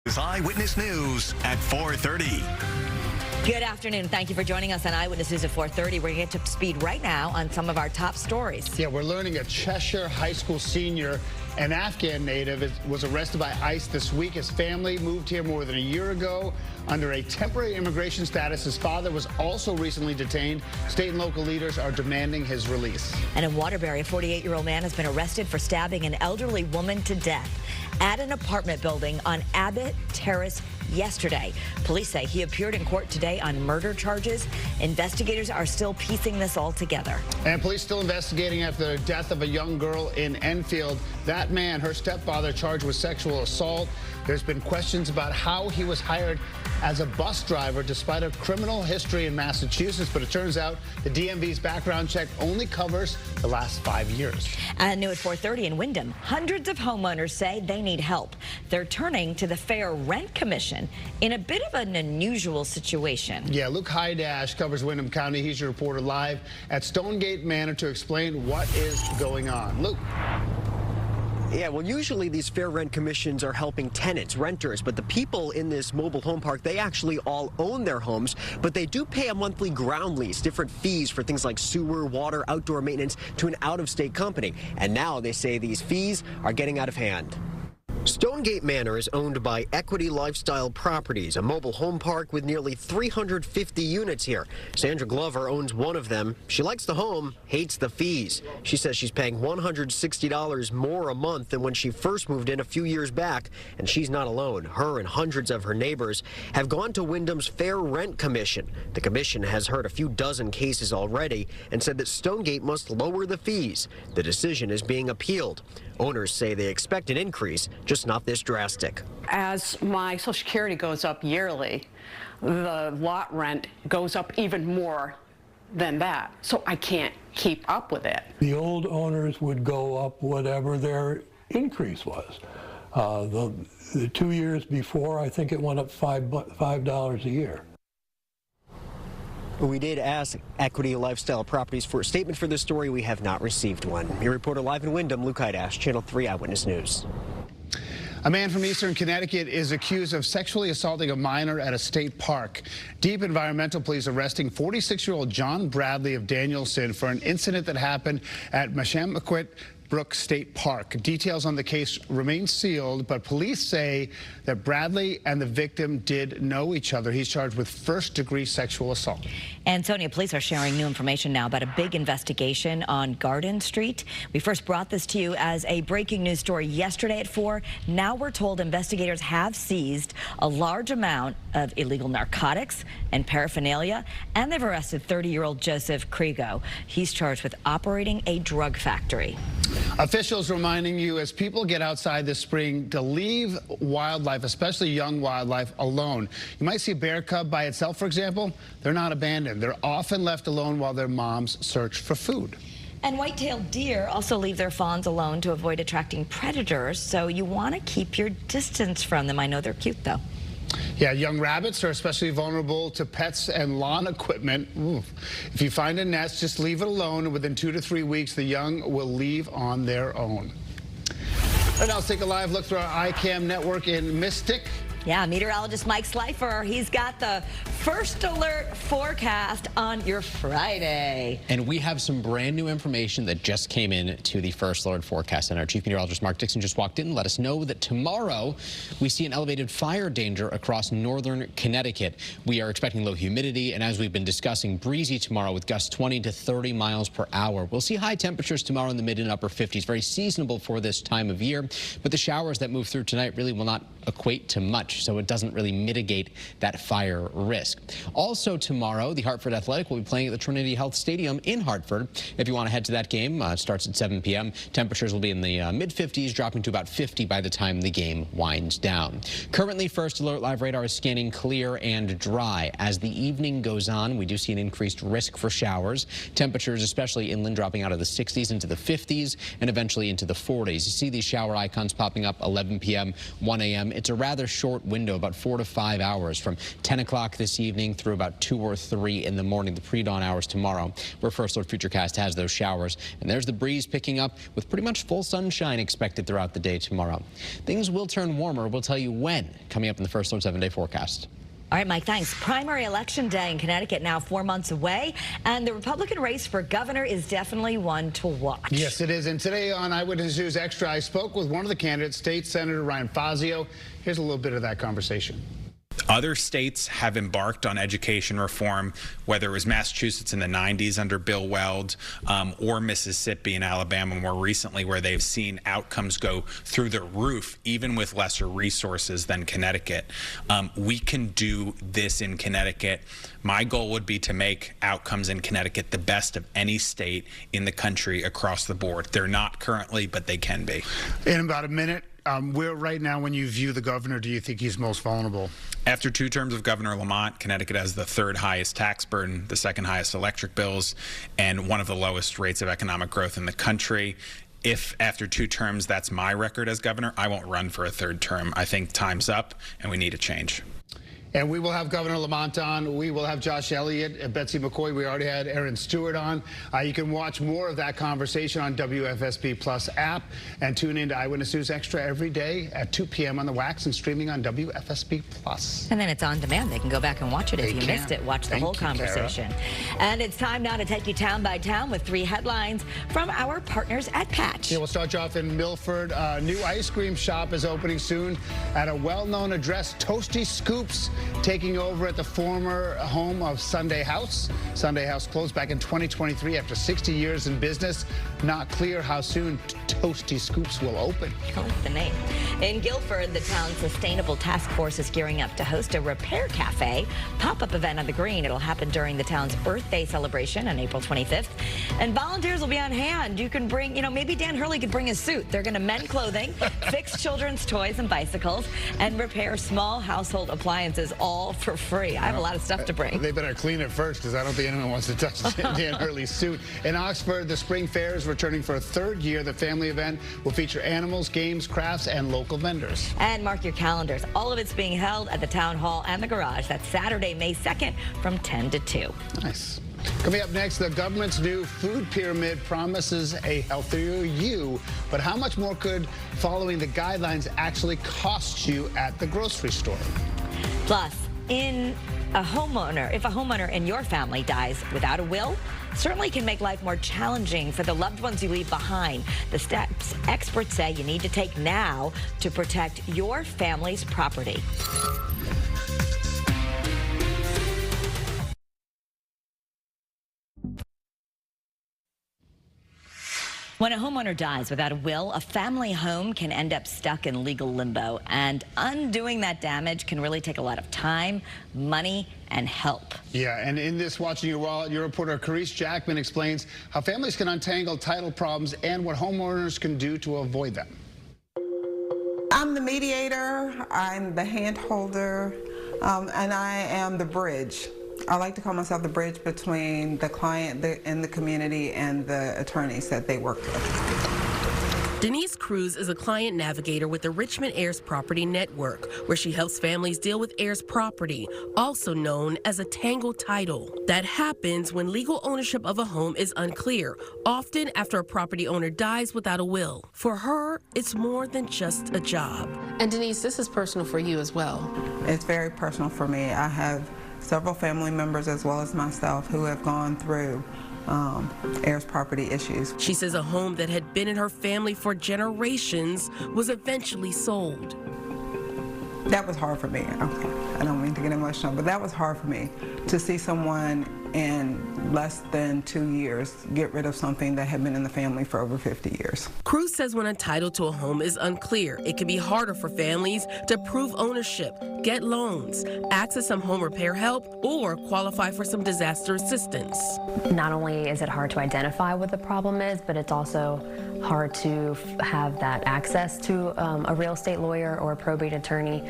Eyewitness News at 4:30. Good afternoon. Thank you for joining us on Eyewitness News at 4:30. We're going to get to speed right now on some of our top stories. Yeah, we're learning a Cheshire high school senior, an Afghan native, was arrested by ICE this week. His family moved here more than a year ago under a temporary immigration status. His father was also recently detained. State and local leaders are demanding his release. And in Waterbury, a 48-year-old man has been arrested for stabbing an elderly woman to death at an apartment building on Abbott Terrace yesterday. Police say he appeared in court today on murder charges. Investigators are still piecing this all together. And police still investigating after the death of a young girl in Enfield. That man, her stepfather, charged with sexual assault. There's been questions about how he was hired as a bus driver despite a criminal history in Massachusetts, but it turns out the DMV's background check only covers the last 5 years. And new at 4:30 in Windham, hundreds of homeowners say they need help. They're turning to the Fair Rent Commission in a bit of an unusual situation. Yeah, Luke Hydash covers Windham County. He's your reporter live at Stonegate Manor to explain what is going on. Luke. Yeah, well, usually these fair rent commissions are helping tenants, renters, but the people in this mobile home park, they actually all own their homes, but they do pay a monthly ground lease, different fees for things like sewer, water, outdoor maintenance to an out-of-state company. And now they say these fees are getting out of hand. Stonegate Manor is owned by Equity Lifestyle Properties, a mobile home park with nearly 350 units here. Sandra Glover owns one of them. She likes the home, hates the fees. She says she's paying $160 more a month than when she first moved in a few years back, and she's not alone. Her and hundreds of her neighbors have gone to Windham's Fair Rent Commission. The commission has heard a few dozen cases already and said that Stonegate must lower the fees. The decision is being appealed. Owners say they expect an increase, just not this drastic. As my Social Security goes up yearly, the lot rent goes up even more than that. So I can't keep up with it. The old owners would go up whatever their increase was. The 2 years before, I think it went up $5 a year. We did ask Equity Lifestyle Properties for a statement for this story. We have not received one. Your reporter live in Windham, Luke Hydash, Channel 3 Eyewitness News. A man from eastern Connecticut is accused of sexually assaulting a minor at a state park. Deep Environmental Police arresting 46-year-old John Bradley of Danielson for an incident that happened at Mashamakquit Brook State Park. Details on the case remain sealed, but police say that Bradley and the victim did know each other. He's charged with first-degree sexual assault. And Sonia, police are sharing new information now about a big investigation on Garden Street. We first brought this to you as a breaking news story yesterday at 4. Now we're told investigators have seized a large amount of illegal narcotics and paraphernalia, and they've arrested 30-year-old Joseph Krigo. He's charged with operating a drug factory. Officials reminding you as people get outside this spring to leave wildlife, especially young wildlife, alone. You might see a bear cub by itself, for example. They're not abandoned. They're often left alone while their moms search for food. And white-tailed deer also leave their fawns alone to avoid attracting predators, so you want to keep your distance from them. I know they're cute, though. Yeah, young rabbits are especially vulnerable to pets and lawn equipment. Oof. If you find a nest, just leave it alone, and within 2 to 3 weeks, the young will leave on their own. And now let's take a live look through our iCam network in Mystic. Yeah, meteorologist Mike Slifer, he's got the first alert forecast on your Friday. And we have some brand new information that just came in to the First Alert Forecast Center. Chief Meteorologist Mark Dixon just walked in and let us know that tomorrow we see an elevated fire danger across northern Connecticut. We are expecting low humidity, and as we've been discussing, breezy tomorrow with gusts 20 to 30 miles per hour. We'll see high temperatures tomorrow in the mid and upper 50s, very seasonable for this time of year, but the showers that move through tonight really will not equate to much, so it doesn't really mitigate that fire risk. Also tomorrow, the Hartford Athletic will be playing at the Trinity Health Stadium in Hartford. If you want to head to that game, it starts at 7 p.m. Temperatures will be in the mid-50s, dropping to about 50 by the time the game winds down. Currently, First Alert Live radar is scanning clear and dry. As the evening goes on, we do see an increased risk for showers. Temperatures, especially inland, dropping out of the 60s into the 50s and eventually into the 40s. You see these shower icons popping up 11 p.m., 1 a.m. It's a rather short window, about 4 to 5 hours, from 10 o'clock this evening through about 2 or 3 in the morning, the pre-dawn hours tomorrow, where First Alert Futurecast has those showers. And there's the breeze picking up with pretty much full sunshine expected throughout the day tomorrow. Things will turn warmer. We'll tell you when, coming up in the First Alert 7-day forecast. All right, Mike, thanks. Primary election day in Connecticut now 4 months away, and the Republican race for governor is definitely one to watch. Yes, it is. And today on Eyewitness News Extra, I spoke with one of the candidates, State Senator Ryan Fazio. Here's a little bit of that conversation. Other states have embarked on education reform, whether it was Massachusetts in the 90s under Bill Weld or Mississippi and Alabama more recently, where they've seen outcomes go through the roof, even with lesser resources than Connecticut. We can do this in Connecticut. My goal would be to make outcomes in Connecticut the best of any state in the country across the board. They're not currently, but they can be. In about a minute, where right now, when you view the governor, do you think he's most vulnerable? After 2 terms of Governor Lamont, Connecticut has the 3rd highest tax burden, the 2nd highest electric bills, and one of the lowest rates of economic growth in the country. If after 2 terms that's my record as governor, I won't run for a 3rd term. I think time's up and we need a change. And we will have Governor Lamont on. We will have Josh Elliott, Betsy McCoy. We already had Aaron Stewart on. You can watch more of that conversation on WFSB Plus app and tune in to Eyewitness News Extra every day at 2 p.m. on the Wax and streaming on WFSB Plus. And then it's on demand. They can go back and watch it if you missed it. Watch the whole conversation. And it's time now to take you town by town with 3 headlines from our partners at Patch. Yeah, we'll start you off in Milford. A new ice cream shop is opening soon at a well-known address, Toasty Scoops, taking over at the former home of Sunday House. Sunday House closed back in 2023 after 60 years in business. Not clear how soon Toasty Scoops will open. I like the name. In Guilford, the town's sustainable task force is gearing up to host a repair cafe pop-up event on the green. It'll happen during the town's Earth Day celebration on April 25th. And volunteers will be on hand. You can bring, maybe Dan Hurley could bring a suit. They're going to mend clothing, fix children's toys and bicycles, and repair small household appliances, all for free. I have a lot of stuff to bring. They better clean it first, because I don't think anyone wants to touch Dan Hurley's suit. In Oxford, the Spring Fair is returning for a 3rd year. The family event will feature animals, games, crafts, and local vendors. And mark your calendars. All of it's being held at the Town Hall and the Garage. That's Saturday, May 2nd from 10 to 2. Nice. Coming up next, the government's new food pyramid promises a healthier you. But how much more could following the guidelines actually cost you at the grocery store? Plus, if a homeowner in your family dies without a will, certainly can make life more challenging for the loved ones you leave behind. The steps experts say you need to take now to protect your family's property. When a homeowner dies without a will, a family home can end up stuck in legal limbo, and undoing that damage can really take a lot of time, money, and help. Yeah, and in this Watching Your Wallet, your reporter Carice Shactman explains how families can untangle title problems and what homeowners can do to avoid them. I'm the mediator, I'm the hand holder, and I am the bridge. I like to call myself the bridge between the client and the community and the attorneys that they work with. Denise Cruz is a client navigator with the Richmond Heirs Property Network, where she helps families deal with heirs property, also known as a tangled title. That happens when legal ownership of a home is unclear, often after a property owner dies without a will. For her, it's more than just a job. And Denise, this is personal for you as well. It's very personal for me. I have several family members as well as myself who have gone through heirs property issues. She says a home that had been in her family for generations was eventually sold. That was hard for me. Okay. I don't mean to get emotional, but that was hard for me to see someone in less than 2 years get rid of something that had been in the family for over 50 years. Cruz says when a title to a home is unclear, it can be harder for families to prove ownership, get loans, access some home repair help, or qualify for some disaster assistance. Not only is it hard to identify what the problem is, but it's also hard to have that access to a real estate lawyer or a probate attorney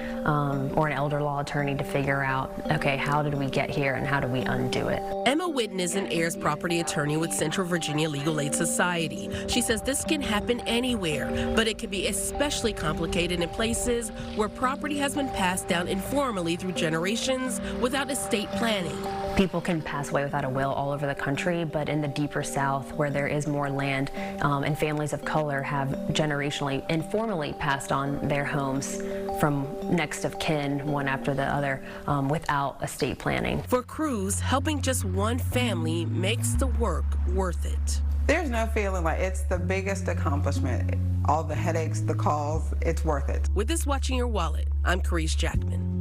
or an elder law attorney to figure out, okay, how did we get here and how do we undo it? Eyewitness is an heirs property attorney with Central Virginia Legal Aid Society. She says this can happen anywhere, but it can be especially complicated in places where property has been passed down informally through generations without estate planning. People can pass away without a will all over the country, but in the deeper South, where there is more land, and families of color have generationally, informally passed on their homes from next of kin, one after the other, without estate planning. For Cruz, helping just one family makes the work worth it. There's no feeling like it's the biggest accomplishment. All the headaches, the calls, it's worth it. With this Watching Your Wallet, I'm Shactman.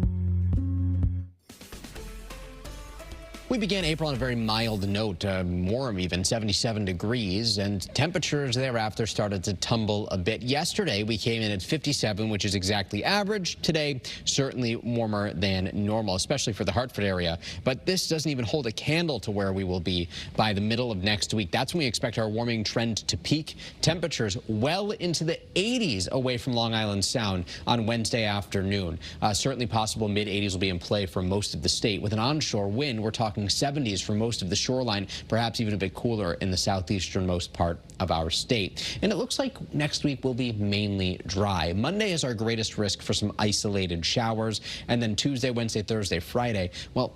We began April on a very mild note, warm even, 77 degrees, and temperatures thereafter started to tumble a bit. Yesterday, we came in at 57, which is exactly average. Today, certainly warmer than normal, especially for the Hartford area. But this doesn't even hold a candle to where we will be by the middle of next week. That's when we expect our warming trend to peak. Temperatures well into the 80s away from Long Island Sound on Wednesday afternoon. Certainly possible mid-80s will be in play for most of the state. With an onshore wind, we're talking 70s for most of the shoreline, perhaps even a bit cooler in the southeasternmost part of our state. And it looks like next week will be mainly dry. Monday is our greatest risk for some isolated showers, and then Tuesday, Wednesday, Thursday, Friday, well,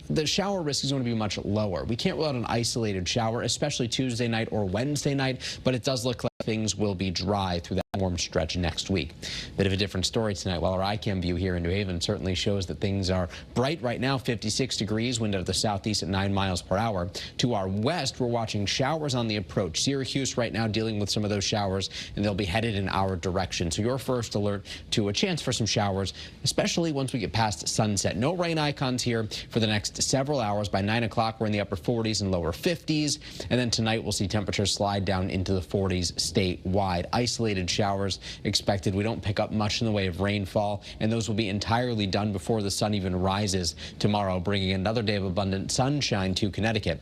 the shower risk is going to be much lower. We can't rule out an isolated shower, especially Tuesday night or Wednesday night, but it does look like things will be dry through that warm stretch next week. Bit of a different story tonight. While our ICAM view here in New Haven certainly shows that things are bright right now, 56 degrees, wind out of the southeast at 9 miles per hour. To our west, we're watching showers on the approach. Syracuse right now dealing with some of those showers, and they'll be headed in our direction. So your first alert to a chance for some showers, especially once we get past sunset. No rain icons here for the next several hours. By 9 o'clock, we're in the upper 40s and lower 50s. And then tonight, we'll see temperatures slide down into the 40s statewide. Isolated showers expected. We don't pick up much in the way of rainfall, and those will be entirely done before the sun even rises tomorrow, bringing another day of abundant sunshine to Connecticut.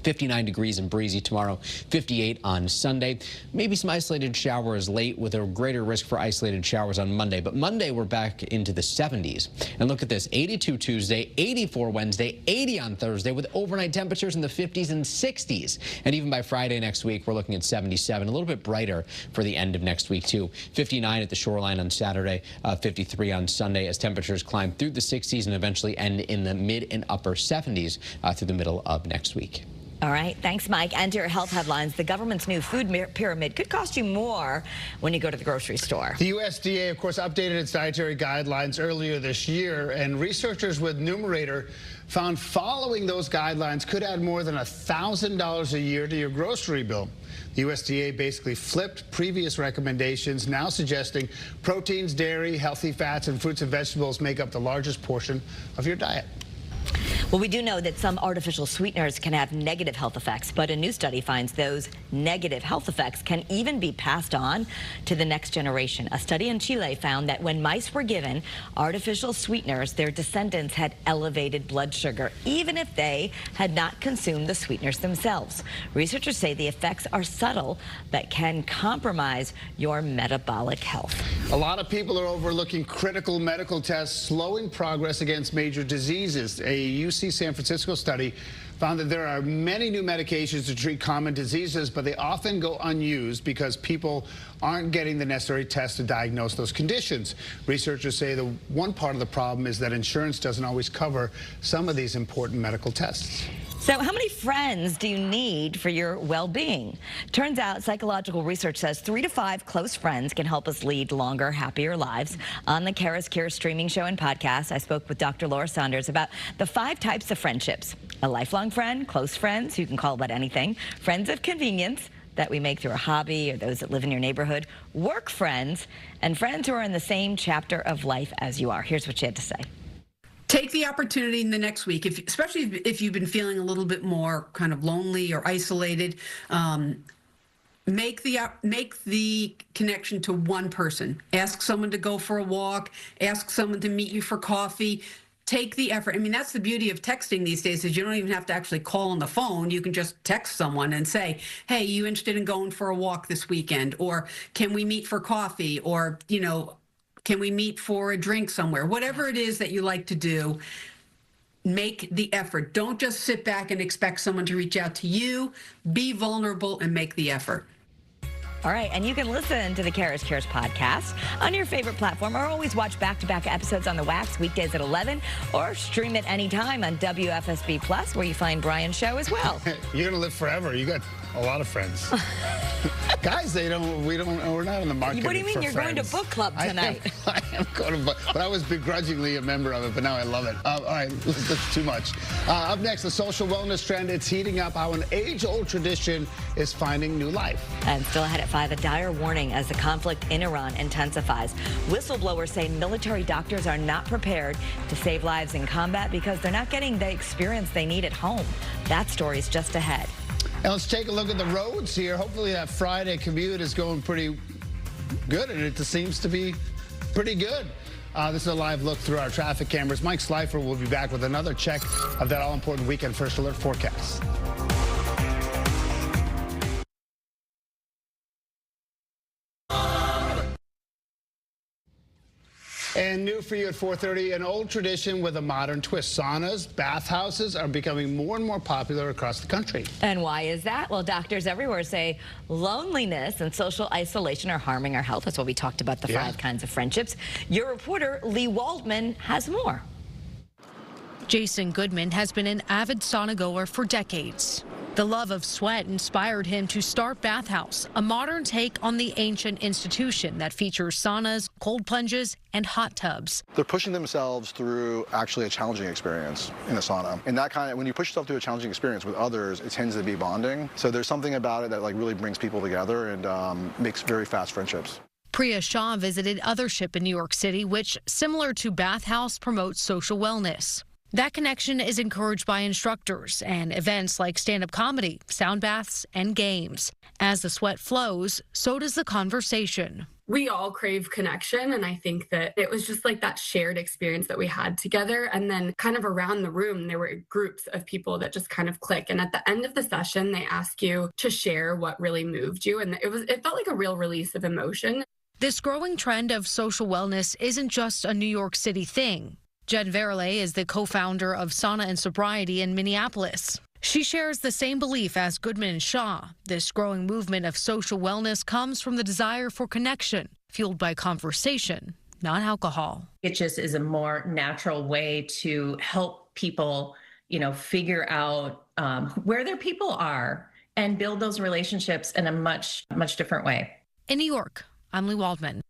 59 degrees and breezy tomorrow, 58 on Sunday. Maybe some isolated showers late with a greater risk for isolated showers on Monday. But Monday, we're back into the 70s. And look at this, 82 Tuesday, 84 Wednesday, 80 on Thursday with overnight temperatures in the 50s and 60s. And even by Friday next week, we're looking at 77, a little bit brighter for the end of next week, too. 59 at the shoreline on Saturday, 53 on Sunday as temperatures climb through the 60s and eventually end in the mid and upper 70s through the middle of next week. All right. Thanks, Mike. And to your health headlines, the government's new food pyramid could cost you more when you go to the grocery store. The USDA, of course, updated its dietary guidelines earlier this year, and researchers with Numerator found following those guidelines could add more than $1,000 a year to your grocery bill. The USDA basically flipped previous recommendations, now suggesting proteins, dairy, healthy fats, and fruits and vegetables make up the largest portion of your diet. Well, we do know that some artificial sweeteners can have negative health effects, but a new study finds those negative health effects can even be passed on to the next generation. A study in Chile found that when mice were given artificial sweeteners, their descendants had elevated blood sugar, even if they had not consumed the sweeteners themselves. Researchers say the effects are subtle but can compromise your metabolic health. A lot of people are overlooking critical medical tests, slowing progress against major diseases. A UC San Francisco study found that there are many new medications to treat common diseases, but they often go unused because people aren't getting the necessary tests to diagnose those conditions. Researchers say the one part of the problem is that insurance doesn't always cover some of these important medical tests. So how many friends do you need for your well-being? Turns out psychological research says 3 to 5 close friends can help us lead longer, happier lives. On the Kara's Cure streaming show and podcast, I spoke with Dr. Laura Saunders about the 5 types of friendships. A lifelong friend, close friends, who you can call about anything, friends of convenience that we make through a hobby or those that live in your neighborhood, work friends, and friends who are in the same chapter of life as you are. Here's what she had to say. Take the opportunity in the next week, especially if you've been feeling a little bit more kind of lonely or isolated, make the connection to one person. Ask someone to go for a walk. Ask someone to meet you for coffee. take the effort. I mean, that's the beauty of texting these days, is you don't even have to actually call on the phone. You can just text someone and say, hey, you interested in going for a walk this weekend? Or can we meet for coffee? Or, you know, can we meet for a drink somewhere? Whatever it is that you like to do, make the effort. Don't just sit back and expect someone to reach out to you. Be vulnerable and make the effort. All right, and you can listen to the Kara's Cares podcast on your favorite platform, or always watch back-to-back episodes on the Wax weekdays at 11, or stream it anytime on WFSB Plus, where you find Brian's show as well. You're gonna live forever. You got a lot of friends. Guys, we're not in the market. What do you mean? You're going to book club tonight? I am going to book, but I was begrudgingly a member of it, but now I love it. All right, that's too much. Up next, the social wellness trend. It's heating up, how an age-old tradition is finding new life. And still ahead at 5, a dire warning as the conflict in Iran intensifies. Whistleblowers say military doctors are not prepared to save lives in combat because they're not getting the experience they need at home. That story's just ahead. And let's take a look at the roads here. Hopefully that Friday commute is going pretty good, and it seems to be pretty good. This is a live look through our traffic cameras. Mike Slifer will be back with another check of that all-important weekend first alert forecast. And new for you at 4:30, an old tradition with a modern twist. Saunas, bathhouses are becoming more and more popular across the country. And why is that? Well, doctors everywhere say loneliness and social isolation are harming our health. That's why we talked about the 5 kinds of friendships. Your reporter, Lee Waldman, has more. Jason Goodman has been an avid sauna goer for decades. The love of sweat inspired him to start Bathhouse, a modern take on the ancient institution that features saunas, cold plunges, and hot tubs. They're pushing themselves through actually a challenging experience in a sauna. And that when you push yourself through a challenging experience with others, it tends to be bonding. So there's something about it that really brings people together and makes very fast friendships. Priya Shah visited Othership in New York City, which, similar to Bathhouse, promotes social wellness. That connection is encouraged by instructors and events like stand-up comedy, sound baths, and games. As the sweat flows, so does the conversation. We all crave connection, and I think that it was just like that shared experience that we had together. And then kind of around the room, there were groups of people that just kind of click. And at the end of the session, they ask you to share what really moved you. And it felt like a real release of emotion. This growing trend of social wellness isn't just a New York City thing. Jen Verle is the co-founder of Sauna and Sobriety in Minneapolis. She shares the same belief as Goodman and Shaw. This growing movement of social wellness comes from the desire for connection, fueled by conversation, not alcohol. It just is a more natural way to help people, figure out where their people are and build those relationships in a much, much different way. In New York, I'm Lee Waldman.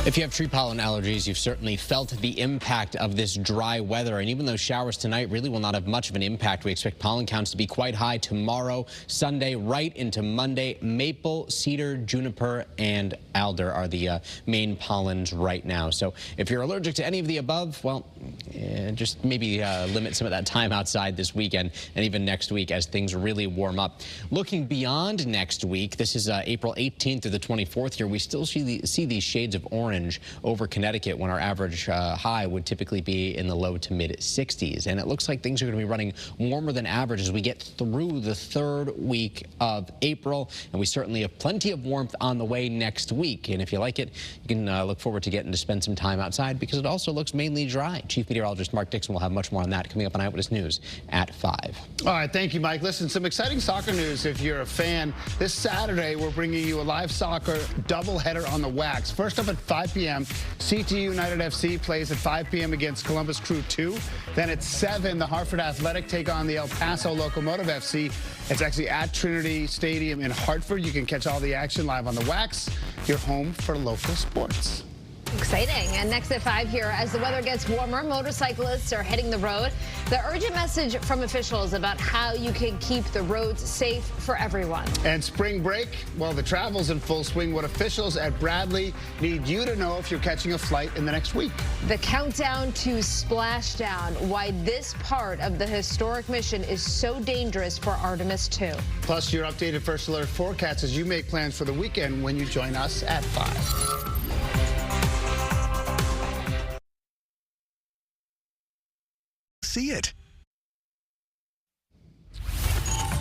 If you have tree pollen allergies, you've certainly felt the impact of this dry weather. And even though showers tonight really will not have much of an impact, we expect pollen counts to be quite high tomorrow, Sunday, right into Monday. Maple, cedar, juniper, and alder are the main pollens right now. So if you're allergic to any of the above, well, just maybe limit some of that time outside this weekend and even next week as things really warm up. Looking beyond next week, this is April 18th through the 24th here, we still see these shades of orange over Connecticut when our average high would typically be in the low to mid 60s. And it looks like things are going to be running warmer than average as we get through the 3rd week of April. And we certainly have plenty of warmth on the way next week. And if you like it, you can look forward to getting to spend some time outside because it also looks mainly dry. Chief Meteorologist Mark Dixon will have much more on that coming up on Eyewitness News at 5. All right, thank you, Mike. Listen, some exciting soccer news if you're a fan. This Saturday, we're bringing you a live soccer doubleheader on the Wax. First up at 5 p.m., CTU United FC plays at 5 p.m. against Columbus Crew 2. Then at 7, the Hartford Athletic take on the El Paso Locomotive FC. It's actually at Trinity Stadium in Hartford. You can catch all the action live on the Wax, your home for local sports. Exciting. And next at 5 here, as the weather gets warmer, motorcyclists are hitting the road. The urgent message from officials about how you can keep the roads safe for everyone. And spring break, well, the travel's in full swing. What officials at Bradley need you to know if you're catching a flight in the next week. The countdown to splashdown, why this part of the historic mission is so dangerous for Artemis II. Plus, your updated First Alert forecast as you make plans for the weekend when you join us at 5. see it.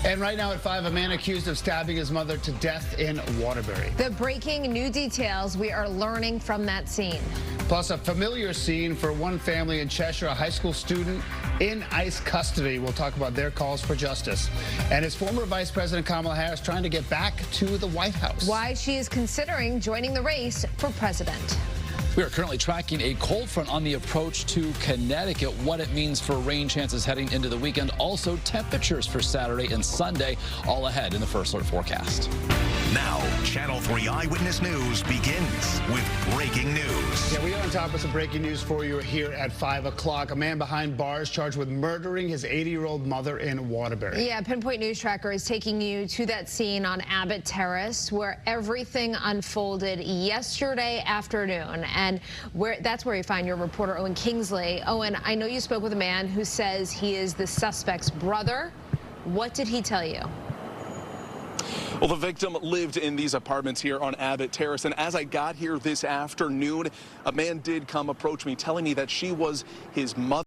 And right now at 5, a man accused of stabbing his mother to death in Waterbury. The breaking new details we are learning from that scene. Plus, a familiar scene for one family in Cheshire, a high school student in ICE custody. We'll talk about their calls for justice. And his former Vice President Kamala Harris trying to get back to the White House. Why she is considering joining the race for president. We are currently tracking a cold front on the approach to Connecticut, what it means for rain chances heading into the weekend. Also, temperatures for Saturday and Sunday, all ahead in the First Alert forecast. Now, Channel 3 Eyewitness News begins with breaking news. Yeah, we are on top of some breaking news for you here at 5 o'clock. A man behind bars charged with murdering his 80-year-old mother in Waterbury. Yeah, Pinpoint News Tracker is taking you to that scene on Abbott Terrace where everything unfolded yesterday afternoon. And that's where you find your reporter, Owen Kingsley. Owen, I know you spoke with a man who says he is the suspect's brother. What did he tell you? Well, the victim lived in these apartments here on Abbott Terrace, and as I got here this afternoon, a man did come approach me telling me that she was his mother.